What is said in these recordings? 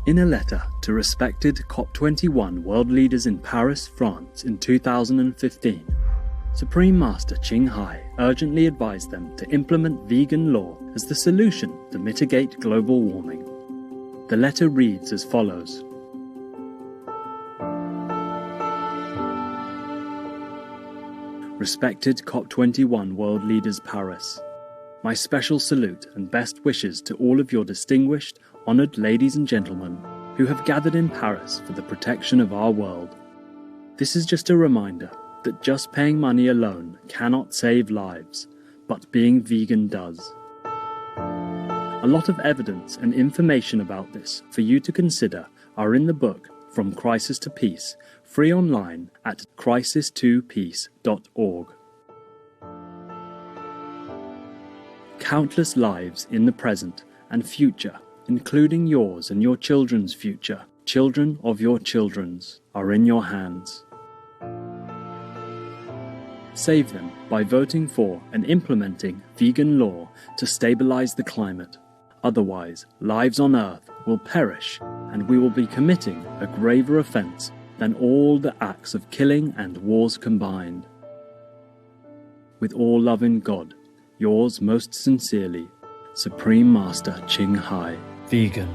In a letter to respected COP21 world leaders in Paris, France in 2015, Supreme Master Ching Hai urgently advised them to implement vegan law as the solution to mitigate global warming. The letter reads as follows. Respected COP21 world leaders Paris, my special salute and best wishes to all of your distinguished, honoured ladies and gentlemen who have gathered in Paris for the protection of our world. This is just a reminder that just paying money alone cannot save lives, but being vegan does. A lot of evidence and information about this for you to consider are in the book From Crisis to Peace, free online at crisis2peace.org. Countless lives in the present and future, including yours and your children's future, children of your children's, are in your hands. Save them by voting for and implementing vegan law to stabilize the climate. Otherwise, lives on Earth will perish and we will be committing a graver offense than all the acts of killing and wars combined. With all love in God, yours most sincerely, Supreme Master Ching Hai. Vegan.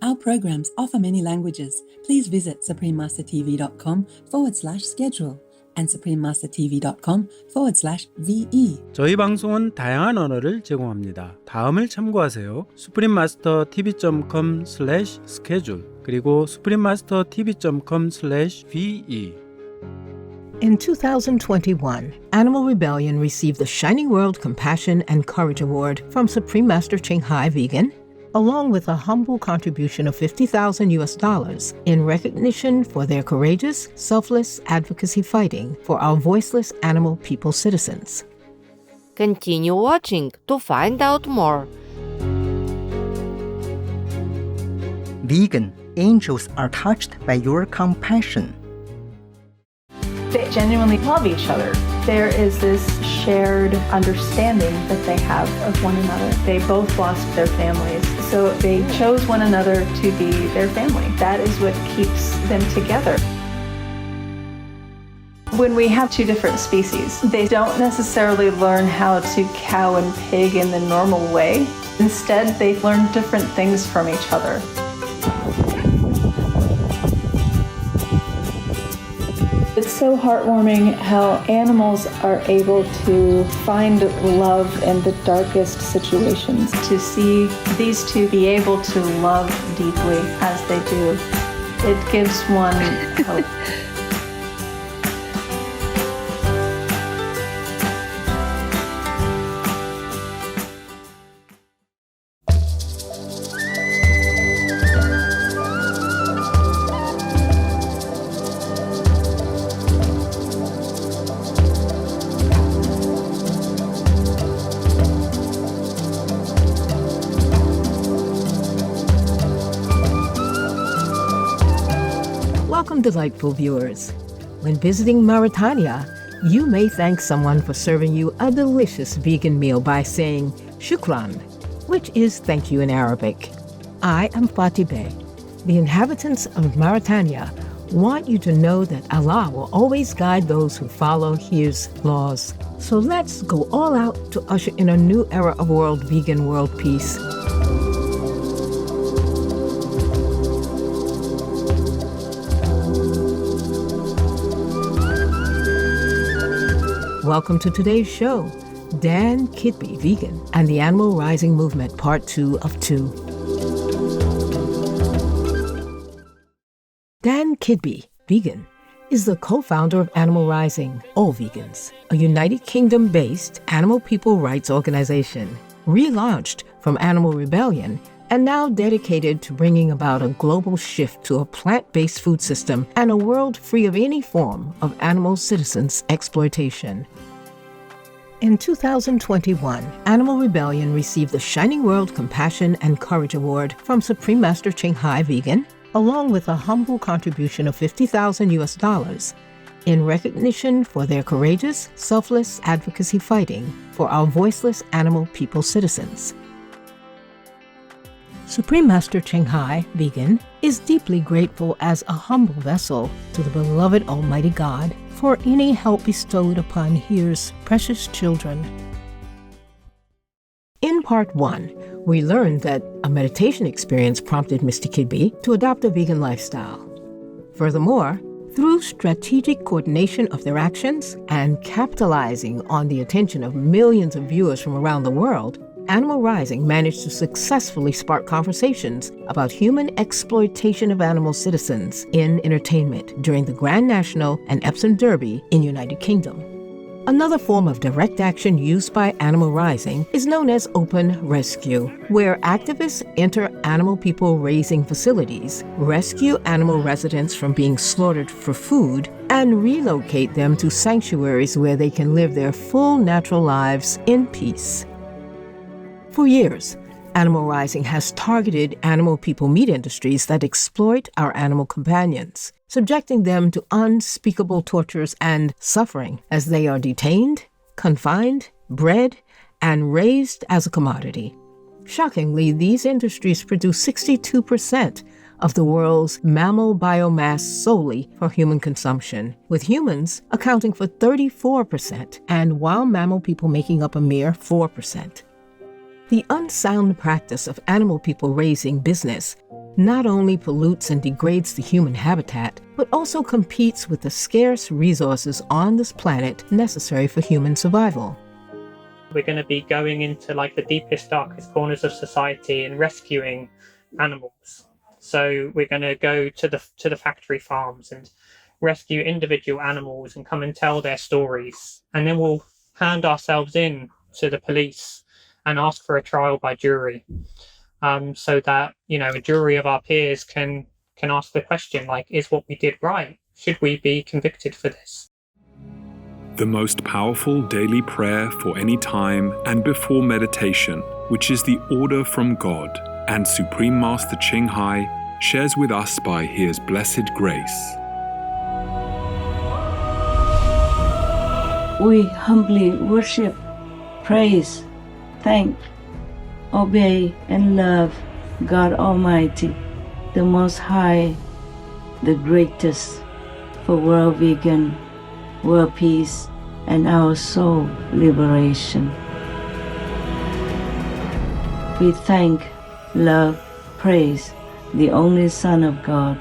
Our programs offer many languages. Please visit suprememastertv.com/schedule and suprememastertv.com/VE. 저희 방송은 다양한 언어를 제공합니다. 다음을 참고하세요. suprememastertv.com/schedule 그리고 suprememastertv.com/VE. In 2021, Animal Rebellion received the Shining World Compassion and Courage Award from Supreme Master Ching Hai Vegan, along with a humble contribution of $50,000 in recognition for their courageous, selfless advocacy fighting for our voiceless animal people citizens. Continue watching to find out more. Vegan, angels are touched by your compassion. They genuinely love each other. There is this shared understanding that they have of one another. They both lost their families, so they chose one another to be their family. That is what keeps them together. When we have two different species, they don't necessarily learn how to cow and pig in the normal way. Instead, they learn different things from each other. It's so heartwarming how animals are able to find love in the darkest situations. To see these two be able to love deeply as they do, it gives one hope. Welcome, delightful viewers. When visiting Mauritania, you may thank someone for serving you a delicious vegan meal by saying shukran, which is thank you in Arabic. I am Fatih Bey. The inhabitants of Mauritania want you to know that Allah will always guide those who follow His laws. So let's go all out to usher in a new era of vegan world peace. Welcome to today's show, Dan Kidby, Vegan, and the Animal Rising Movement, Part 2 of 2. Dan Kidby, Vegan, is the co-founder of Animal Rising, All Vegans, a United Kingdom-based animal people rights organization, relaunched from Animal Rebellion and now dedicated to bringing about a global shift to a plant-based food system and a world free of any form of animal citizens' exploitation. In 2021, Animal Rebellion received the Shining World Compassion and Courage Award from Supreme Master Ching Hai Vegan, along with a humble contribution of $50,000 in recognition for their courageous, selfless advocacy fighting for our voiceless animal people citizens. Supreme Master Ching Hai, vegan, is deeply grateful as a humble vessel to the beloved Almighty God for any help bestowed upon Here's precious children. In part 1, we learned that a meditation experience prompted Mr. Kidby to adopt a vegan lifestyle. Furthermore, through strategic coordination of their actions and capitalizing on the attention of millions of viewers from around the world, Animal Rising managed to successfully spark conversations about human exploitation of animal citizens in entertainment during the Grand National and Epsom Derby in United Kingdom. Another form of direct action used by Animal Rising is known as open rescue, where activists enter animal people raising facilities, rescue animal residents from being slaughtered for food, and relocate them to sanctuaries where they can live their full natural lives in peace. For years, Animal Rising has targeted animal people meat industries that exploit our animal companions, subjecting them to unspeakable tortures and suffering as they are detained, confined, bred, and raised as a commodity. Shockingly, these industries produce 62% of the world's mammal biomass solely for human consumption, with humans accounting for 34% and wild mammal people making up a mere 4%. The unsound practice of animal people raising business not only pollutes and degrades the human habitat, but also competes with the scarce resources on this planet necessary for human survival. We're going to be going into like the deepest, darkest corners of society and rescuing animals. So we're going to go to the factory farms and rescue individual animals and come and tell their stories. And then we'll hand ourselves in to the police and ask for a trial by jury, so that, you know, a jury of our peers can ask the question, like, is what we did right? Should we be convicted for this? The most powerful daily prayer for any time and before meditation, which is the order from God, and Supreme Master Ching Hai shares with us by His blessed grace. We humbly worship, praise, thank, obey, and love God Almighty, the Most High, the greatest, for world vegan, world peace, and our soul liberation. We thank, love, praise the only Son of God,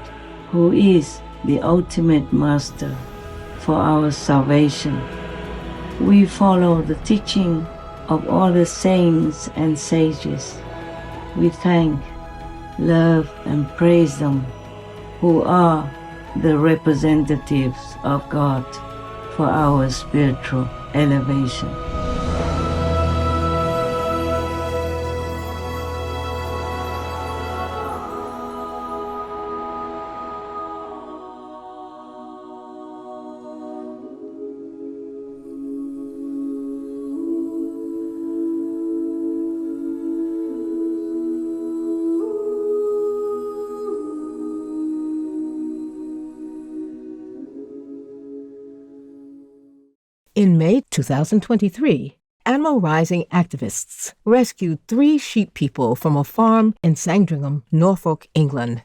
who is the ultimate Master for our salvation. We follow the teaching of all the saints and sages. We thank, love, and praise them, who are the representatives of God for our spiritual elevation. In May 2023, Animal Rising activists rescued 3 sheep people from a farm in Sandringham, Norfolk, England.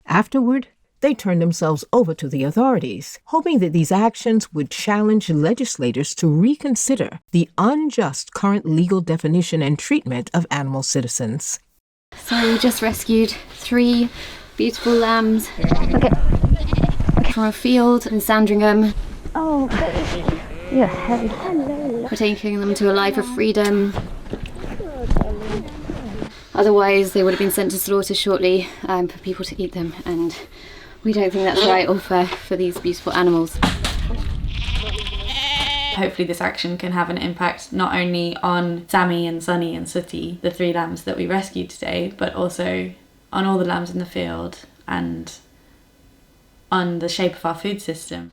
Afterward, they turned themselves over to the authorities, hoping that these actions would challenge legislators to reconsider the unjust current legal definition and treatment of animal citizens. So we just rescued 3 beautiful lambs from a field in Sandringham. Oh, baby. You're heavy. Hello. We're taking them to a life of freedom. Otherwise, they would have been sent to slaughter shortly for people to eat them, and we don't think that's right or fair for these beautiful animals. Hopefully this action can have an impact not only on Sammy and Sunny and Sooty, the 3 lambs that we rescued today, but also on all the lambs in the field and on the shape of our food system.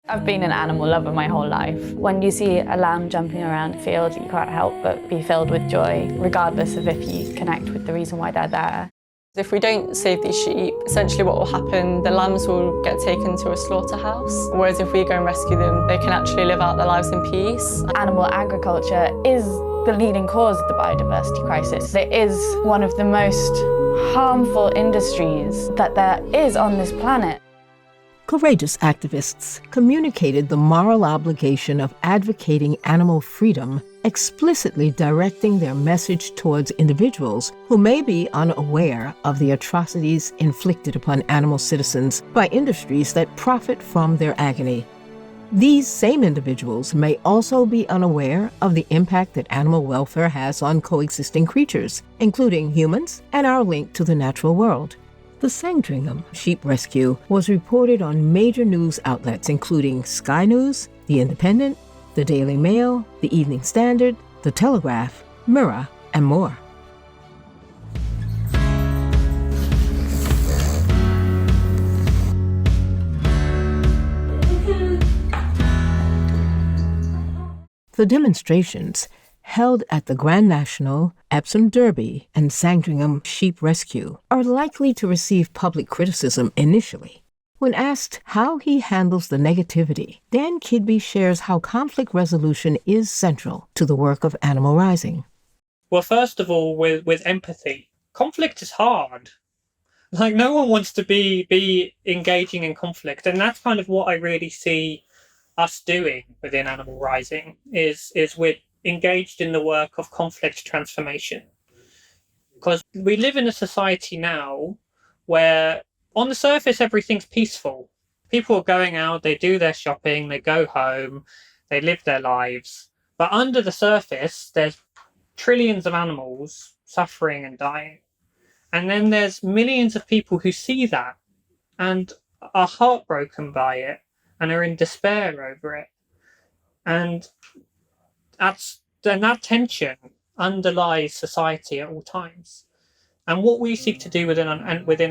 I've been an animal lover my whole life. When you see a lamb jumping around a field, you can't help but be filled with joy, regardless of if you connect with the reason why they're there. If we don't save these sheep, essentially what will happen, the lambs will get taken to a slaughterhouse, whereas if we go and rescue them, they can actually live out their lives in peace. Animal agriculture is the leading cause of the biodiversity crisis. It is one of the most harmful industries that there is on this planet. Courageous activists communicated the moral obligation of advocating animal freedom, explicitly directing their message towards individuals who may be unaware of the atrocities inflicted upon animal citizens by industries that profit from their agony. These same individuals may also be unaware of the impact that animal welfare has on coexisting creatures, including humans and our link to the natural world. The Sandringham sheep rescue was reported on major news outlets including Sky News, The Independent, The Daily Mail, The Evening Standard, The Telegraph, Mirror, and more. The demonstrations held at the Grand National, Epsom Derby, and Sandringham Sheep Rescue are likely to receive public criticism initially. When asked how he handles the negativity, Dan Kidby shares how conflict resolution is central to the work of Animal Rising. Well, first of all, with empathy, conflict is hard. Like, no one wants to be engaging in conflict, and that's kind of what I really see us doing within Animal Rising, is we're engaged in the work of conflict transformation. Because we live in a society now where on the surface everything's peaceful. People are going out, they do their shopping, they go home, they live their lives. But under the surface there's trillions of animals suffering and dying. And then there's millions of people who see that and are heartbroken by it and are in despair over it. And that tension underlies society at all times. And what we seek to do within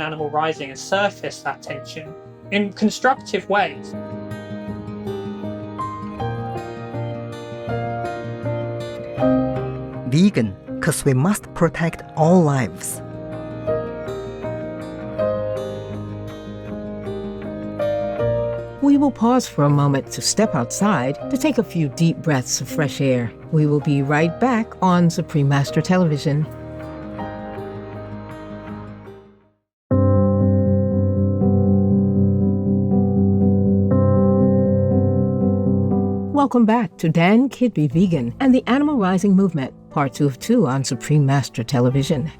Animal Rising is surface that tension in constructive ways. Vegan, because we must protect all lives. We will pause for a moment to step outside to take a few deep breaths of fresh air. We will be right back on Supreme Master Television. Welcome back to Dan Kidby Vegan and the Animal Rising Movement, Part 2 of 2 on Supreme Master Television.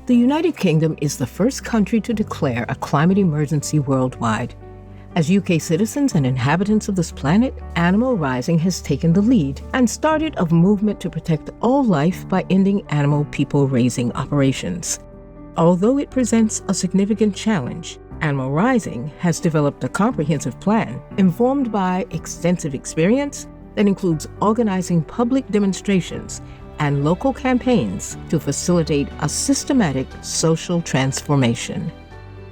The United Kingdom is the first country to declare a climate emergency worldwide. As UK citizens and inhabitants of this planet, Animal Rising has taken the lead and started a movement to protect all life by ending animal people raising operations. Although it presents a significant challenge, Animal Rising has developed a comprehensive plan informed by extensive experience that includes organizing public demonstrations and local campaigns to facilitate a systematic social transformation.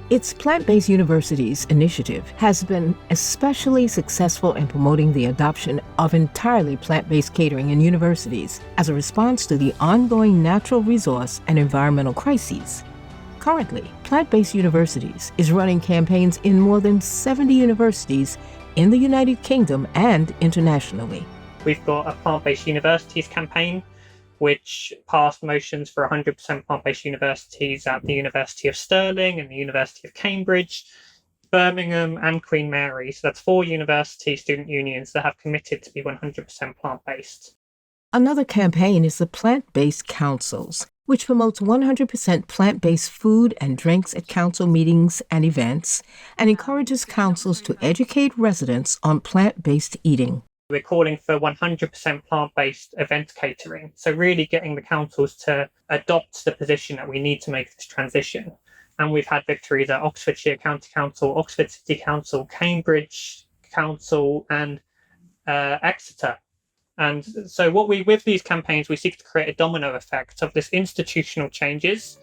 Its Plant-Based Universities initiative has been especially successful in promoting the adoption of entirely plant-based catering in universities as a response to the ongoing natural resource and environmental crises. Currently, Plant-Based Universities is running campaigns in more than 70 universities in the United Kingdom and internationally. We've got a Plant-Based Universities campaign, which passed motions for 100% plant-based universities at the University of Stirling and the University of Cambridge, Birmingham and Queen Mary. So that's 4 university student unions that have committed to be 100% plant-based. Another campaign is the Plant-Based Councils, which promotes 100% plant-based food and drinks at council meetings and events and encourages councils to educate residents on plant-based eating. We're calling for 100% plant-based event catering. So really getting the councils to adopt the position that we need to make this transition. And we've had victories at Oxfordshire County Council, Oxford City Council, Cambridge Council, and Exeter. And so with these campaigns, we seek to create a domino effect of this institutional changes.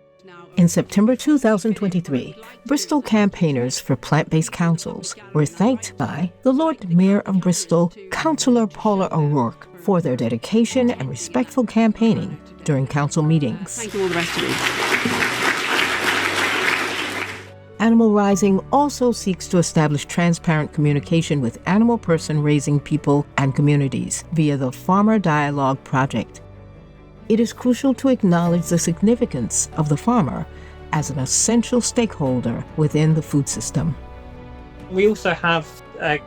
In September 2023, Bristol campaigners for plant-based councils were thanked by the Lord Mayor of Bristol, Councillor Paula O'Rourke, for their dedication and respectful campaigning during council meetings. Thank you all the rest of you. Animal Rising also seeks to establish transparent communication with animal person raising people and communities via the Farmer Dialogue Project. It is crucial to acknowledge the significance of the farmer as an essential stakeholder within the food system. We also have a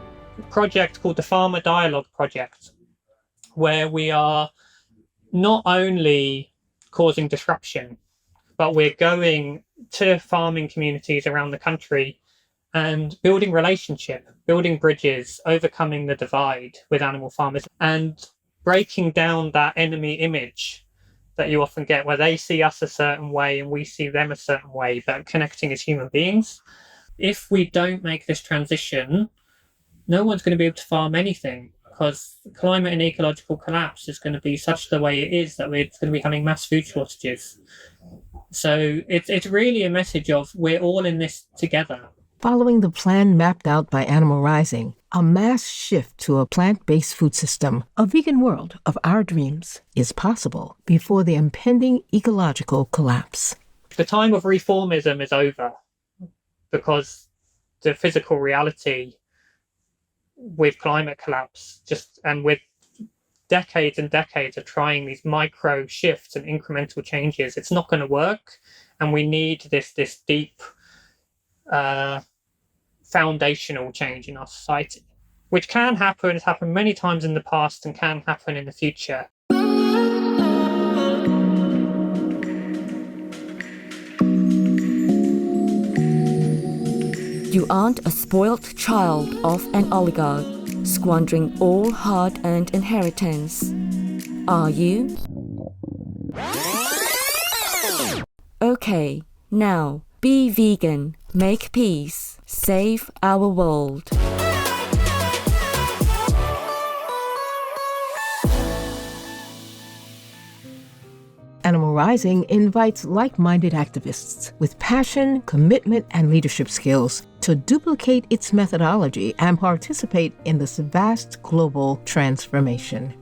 project called the Farmer Dialogue Project, where we are not only causing disruption, but we're going to farming communities around the country and building relationship, building bridges, overcoming the divide with animal farmers, and breaking down that enemy image that you often get where they see us a certain way and we see them a certain way, but connecting as human beings. If we don't make this transition, no one's going to be able to farm anything, because climate and ecological collapse is going to be such the way it is that we're going to be having mass food shortages. So it's really a message of we're all in this together. Following the plan mapped out by Animal Rising, a mass shift to a plant-based food system, a vegan world of our dreams, is possible before the impending ecological collapse. The time of reformism is over, because the physical reality with climate collapse and with decades and decades of trying these micro shifts and incremental changes, it's not going to work. And we need this deep foundational change in our society, which can happen. It's happened many times in the past and can happen in the future. You aren't a spoiled child of an oligarch, squandering all hard-earned inheritance, are you? Okay, now, be vegan, make peace, save our world. Animal Rising invites like-minded activists with passion, commitment, and leadership skills to duplicate its methodology and participate in this vast global transformation.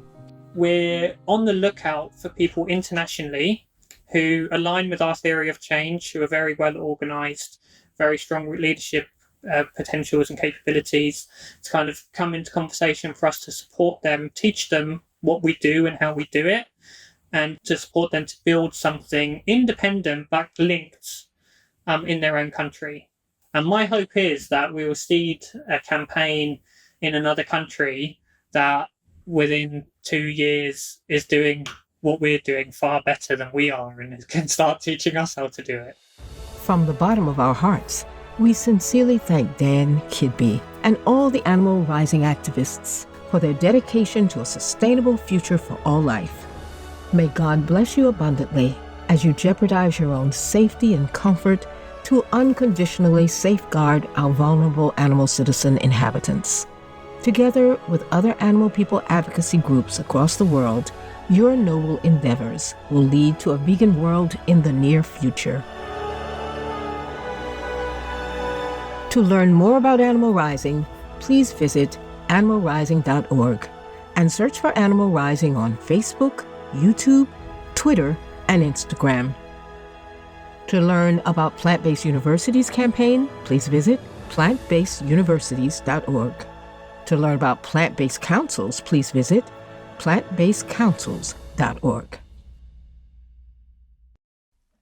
We're on the lookout for people internationally who align with our theory of change, who are very well organized, very strong leadership potentials and capabilities, to kind of come into conversation for us to support them, teach them what we do and how we do it, and to support them to build something independent but linked in their own country. And my hope is that we will seed a campaign in another country that within 2 years is doing what we're doing far better than we are and can start teaching us how to do it. From the bottom of our hearts, we sincerely thank Dan, Kidby, and all the Animal Rising activists for their dedication to a sustainable future for all life. May God bless you abundantly as you jeopardize your own safety and comfort to unconditionally safeguard our vulnerable animal citizen inhabitants. Together with other animal people advocacy groups across the world, your noble endeavors will lead to a vegan world in the near future. To learn more about Animal Rising, please visit animalrising.org and search for Animal Rising on Facebook, YouTube, Twitter, and Instagram. To learn about Plant-Based University's campaign, please visit plantbaseduniversities.org. To learn about plant-based councils, please visit plantbasedcouncils.org.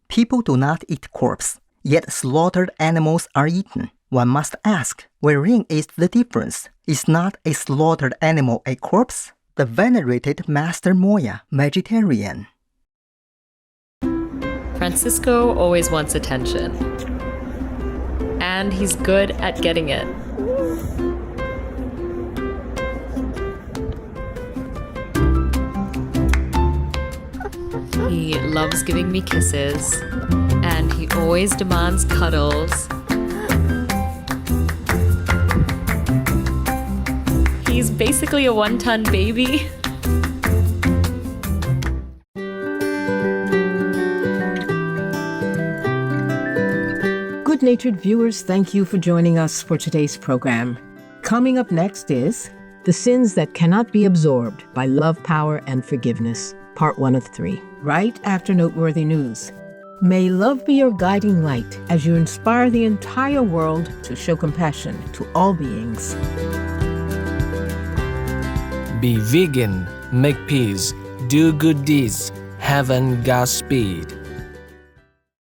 People do not eat corpse, yet slaughtered animals are eaten. One must ask, wherein is the difference? Is not a slaughtered animal a corpse? The venerated Master Moya, vegetarian. Francisco always wants attention. And he's good at getting it. He loves giving me kisses, and he always demands cuddles. He's basically a one-ton baby. Good-natured viewers, thank you for joining us for today's program. Coming up next is The Sins That Cannot Be Absorbed by Love, Power, and Forgiveness, Part 1 of 3, right after Noteworthy News. May love be your guiding light as you inspire the entire world to show compassion to all beings. Be vegan, make peace, do good deeds, heaven Godspeed.